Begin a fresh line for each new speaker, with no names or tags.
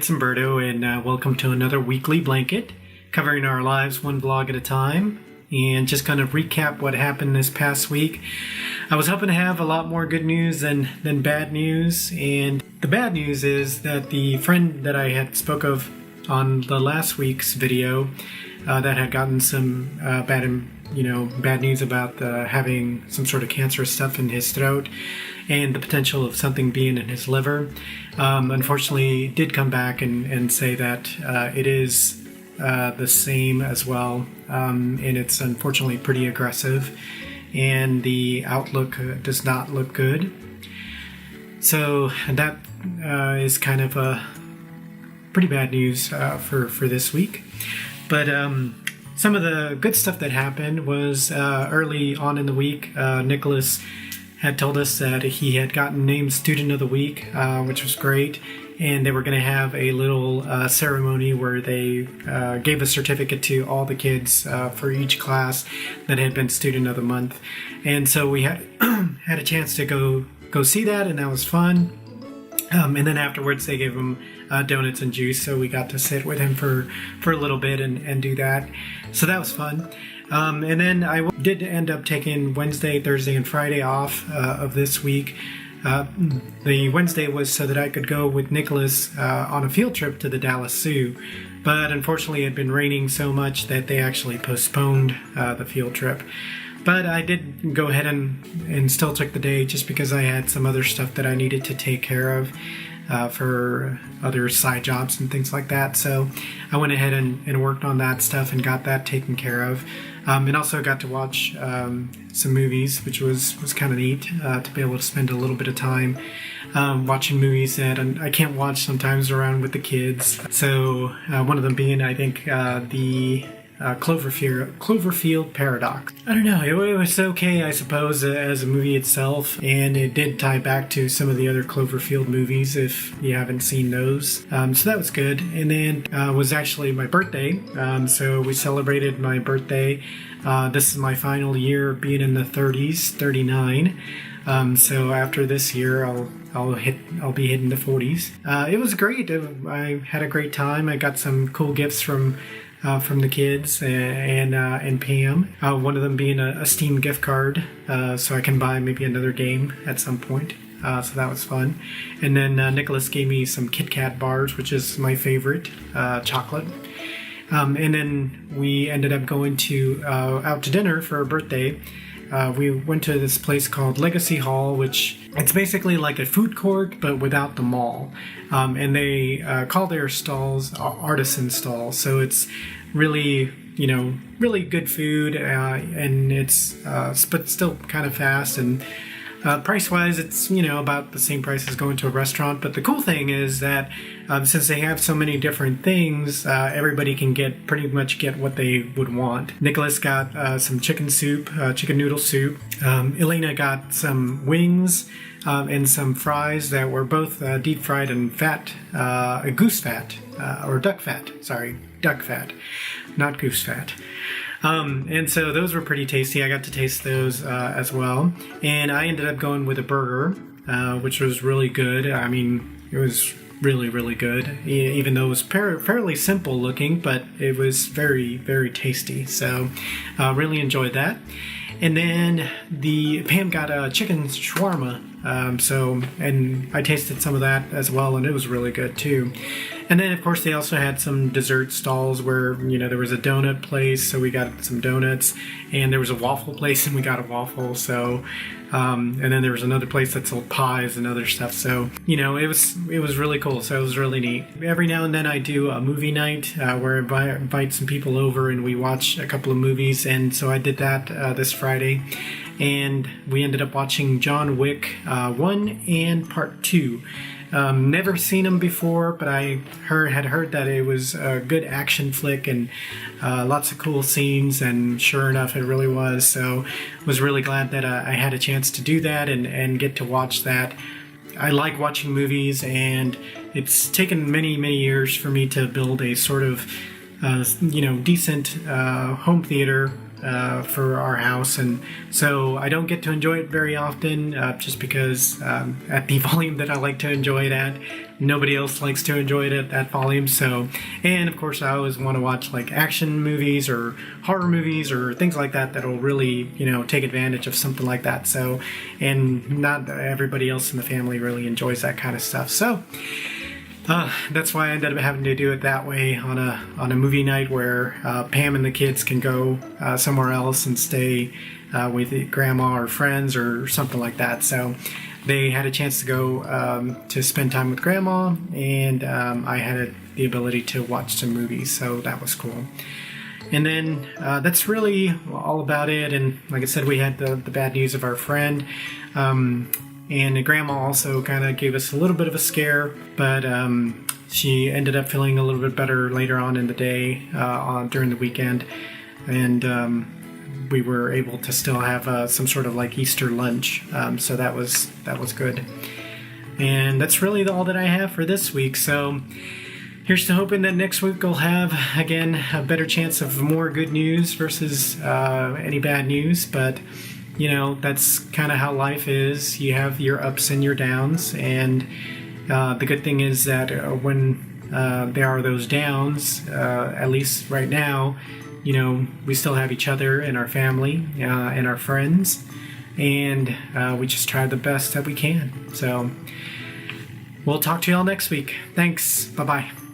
it's Humberto, and welcome to another weekly blanket, covering our lives one vlog at a time, and just kind of recap what happened this past week. I was hoping to have a lot more good news than bad news, and the bad news is that the friend that I had spoke of on the last week's video that had gotten some bad news about having some sort of cancerous stuff in his throat and the potential of something being in his liver, unfortunately did come back and say that it is the same as well, and it's unfortunately pretty aggressive, and the outlook does not look good. So that is kind of pretty bad news for this week. But some of the good stuff that happened was early on in the week, Nicholas had told us that he had gotten named Student of the Week, which was great, and they were going to have a little ceremony where they gave a certificate to all the kids for each class that had been Student of the Month. And so we had had a chance to go see that, and that was fun. And then afterwards they gave him donuts and juice, so we got to sit with him for a little bit and do that. So that was fun. And then I did end up taking Wednesday, Thursday, and Friday off of this week. The Wednesday was so that I could go with Nicholas on a field trip to the Dallas Zoo. But unfortunately it had been raining so much that they actually postponed the field trip. But I did go ahead and still took the day just because I had some other stuff that I needed to take care of for other side jobs and things like that. So I went ahead and worked on that stuff and got that taken care of. And also got to watch some movies, which was kind of neat to be able to spend a little bit of time watching movies that I can't watch sometimes around with the kids. So one of them being, I think, the Cloverfield Paradox. I don't know, it was okay, I suppose, as a movie itself, and it did tie back to some of the other Cloverfield movies if you haven't seen those. So that was good. And then was actually my birthday, so we celebrated my birthday. This is my final year being in the 30s, 39. So after this year, I'll be hitting the 40s. It was great. I had a great time. I got some cool gifts from the kids and Pam. One of them being a Steam gift card, so I can buy maybe another game at some point. So that was fun. And then Nicholas gave me some Kit Kat bars, which is my favorite, chocolate. And then we ended up going out to dinner for a birthday. We went to this place called Legacy Hall, which it's basically like a food court, but without the mall. And they call their stalls artisan stalls. So it's really, really good food, and it's, but still kind of fast. And price-wise, it's, about the same price as going to a restaurant. But the cool thing is that since they have so many different things, everybody can pretty much get what they would want. Nicholas got some chicken noodle soup. Elena got some wings and some fries that were both deep fried and fat, goose fat, or duck fat. Sorry, duck fat, not goose fat. And so those were pretty tasty. I got to taste those as well. And I ended up going with a burger, which was really good. I mean, it was really, really good, even though it was fairly simple looking, but it was very, very tasty. So really enjoyed that. And then Pam got a chicken shawarma. And I tasted some of that as well, and it was really good too. And then, of course, they also had some dessert stalls where, there was a donut place, so we got some donuts, and there was a waffle place, and we got a waffle. So, and then there was another place that sold pies and other stuff. So, it was really cool. So it was really neat. Every now and then I do a movie night where I invite some people over and we watch a couple of movies. And so I did that this Friday. And we ended up watching John Wick 1 and Part 2. Never seen them before, but I had heard that it was a good action flick and lots of cool scenes, and sure enough, it really was. So was really glad that I had a chance to do that and get to watch that. I like watching movies, and it's taken many, many years for me to build a sort of decent home theater for our house, and so I don't get to enjoy it very often, just because at the volume that I like to enjoy it at, nobody else likes to enjoy it at that volume. So, and of course, I always want to watch like action movies or horror movies or things like that that'll really, take advantage of something like that. So, and not everybody else in the family really enjoys that kind of stuff. So. That's why I ended up having to do it that way on a movie night where Pam and the kids can go somewhere else and stay with grandma or friends or something like that. So they had a chance to go to spend time with grandma, and I had the ability to watch some movies, so that was cool. And then that's really all about it. And like I said, we had the bad news of our friend. And grandma also kind of gave us a little bit of a scare, but she ended up feeling a little bit better later on in the day during the weekend. And we were able to still have some sort of like Easter lunch. So that was good. And that's really all that I have for this week. So here's to hoping that next week we'll have, again, a better chance of more good news versus any bad news. But that's kind of how life is. You have your ups and your downs, and the good thing is that when there are those downs, at least right now, we still have each other and our family and our friends, and we just try the best that we can. So we'll talk to you all next week. Thanks. Bye-bye.